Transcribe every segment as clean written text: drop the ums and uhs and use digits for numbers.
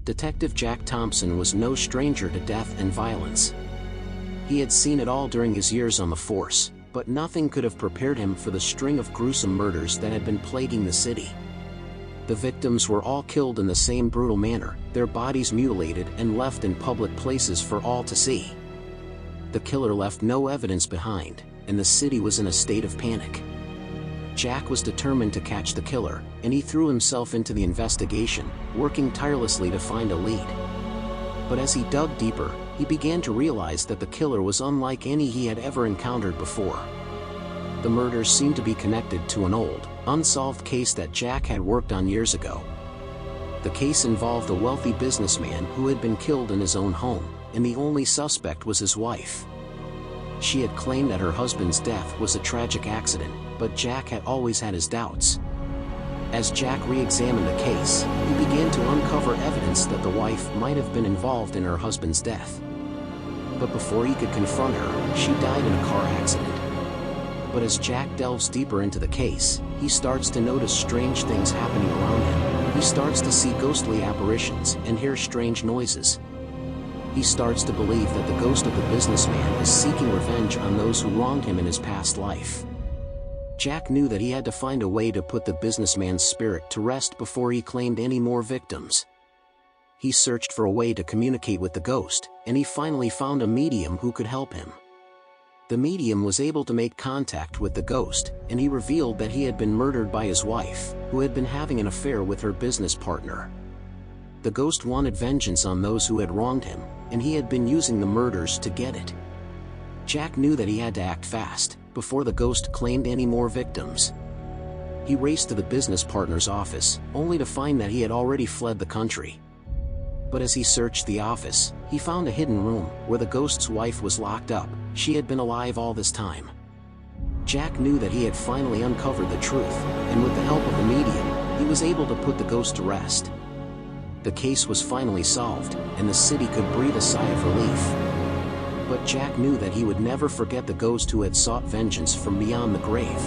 Detective Jack Thompson was no stranger to death and violence. He had seen it all during his years on the force, but nothing could have prepared him for the string of gruesome murders that had been plaguing the city. The victims were all killed in the same brutal manner, their bodies mutilated and left in public places for all to see. The killer left no evidence behind, and the city was in a state of panic. Jack was determined to catch the killer, and he threw himself into the investigation, working tirelessly to find a lead. But as he dug deeper, he began to realize that the killer was unlike any he had ever encountered before. The murders seemed to be connected to an old, unsolved case that Jack had worked on years ago. The case involved a wealthy businessman who had been killed in his own home, and the only suspect was his wife. She had claimed that her husband's death was a tragic accident, but Jack had always had his doubts. As Jack re-examined the case, he began to uncover evidence that the wife might have been involved in her husband's death. But before he could confront her, she died in a car accident. But as Jack delves deeper into the case, he starts to notice strange things happening around him. He starts to see ghostly apparitions and hear strange noises. He starts to believe that the ghost of the businessman is seeking revenge on those who wronged him in his past life. Jack knew that he had to find a way to put the businessman's spirit to rest before he claimed any more victims. He searched for a way to communicate with the ghost, and he finally found a medium who could help him. The medium was able to make contact with the ghost, and he revealed that he had been murdered by his wife, who had been having an affair with her business partner. The ghost wanted vengeance on those who had wronged him, and he had been using the murders to get it. Jack knew that he had to act fast, before the ghost claimed any more victims. He raced to the business partner's office, only to find that he had already fled the country. But as he searched the office, he found a hidden room, where the ghost's wife was locked up. She had been alive all this time. Jack knew that he had finally uncovered the truth, and with the help of the medium, he was able to put the ghost to rest. The case was finally solved, and the city could breathe a sigh of relief. But Jack knew that he would never forget the ghost who had sought vengeance from beyond the grave.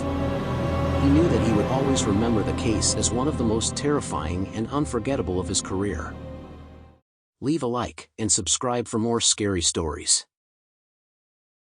He knew that he would always remember the case as one of the most terrifying and unforgettable of his career. Leave a like and subscribe for more scary stories.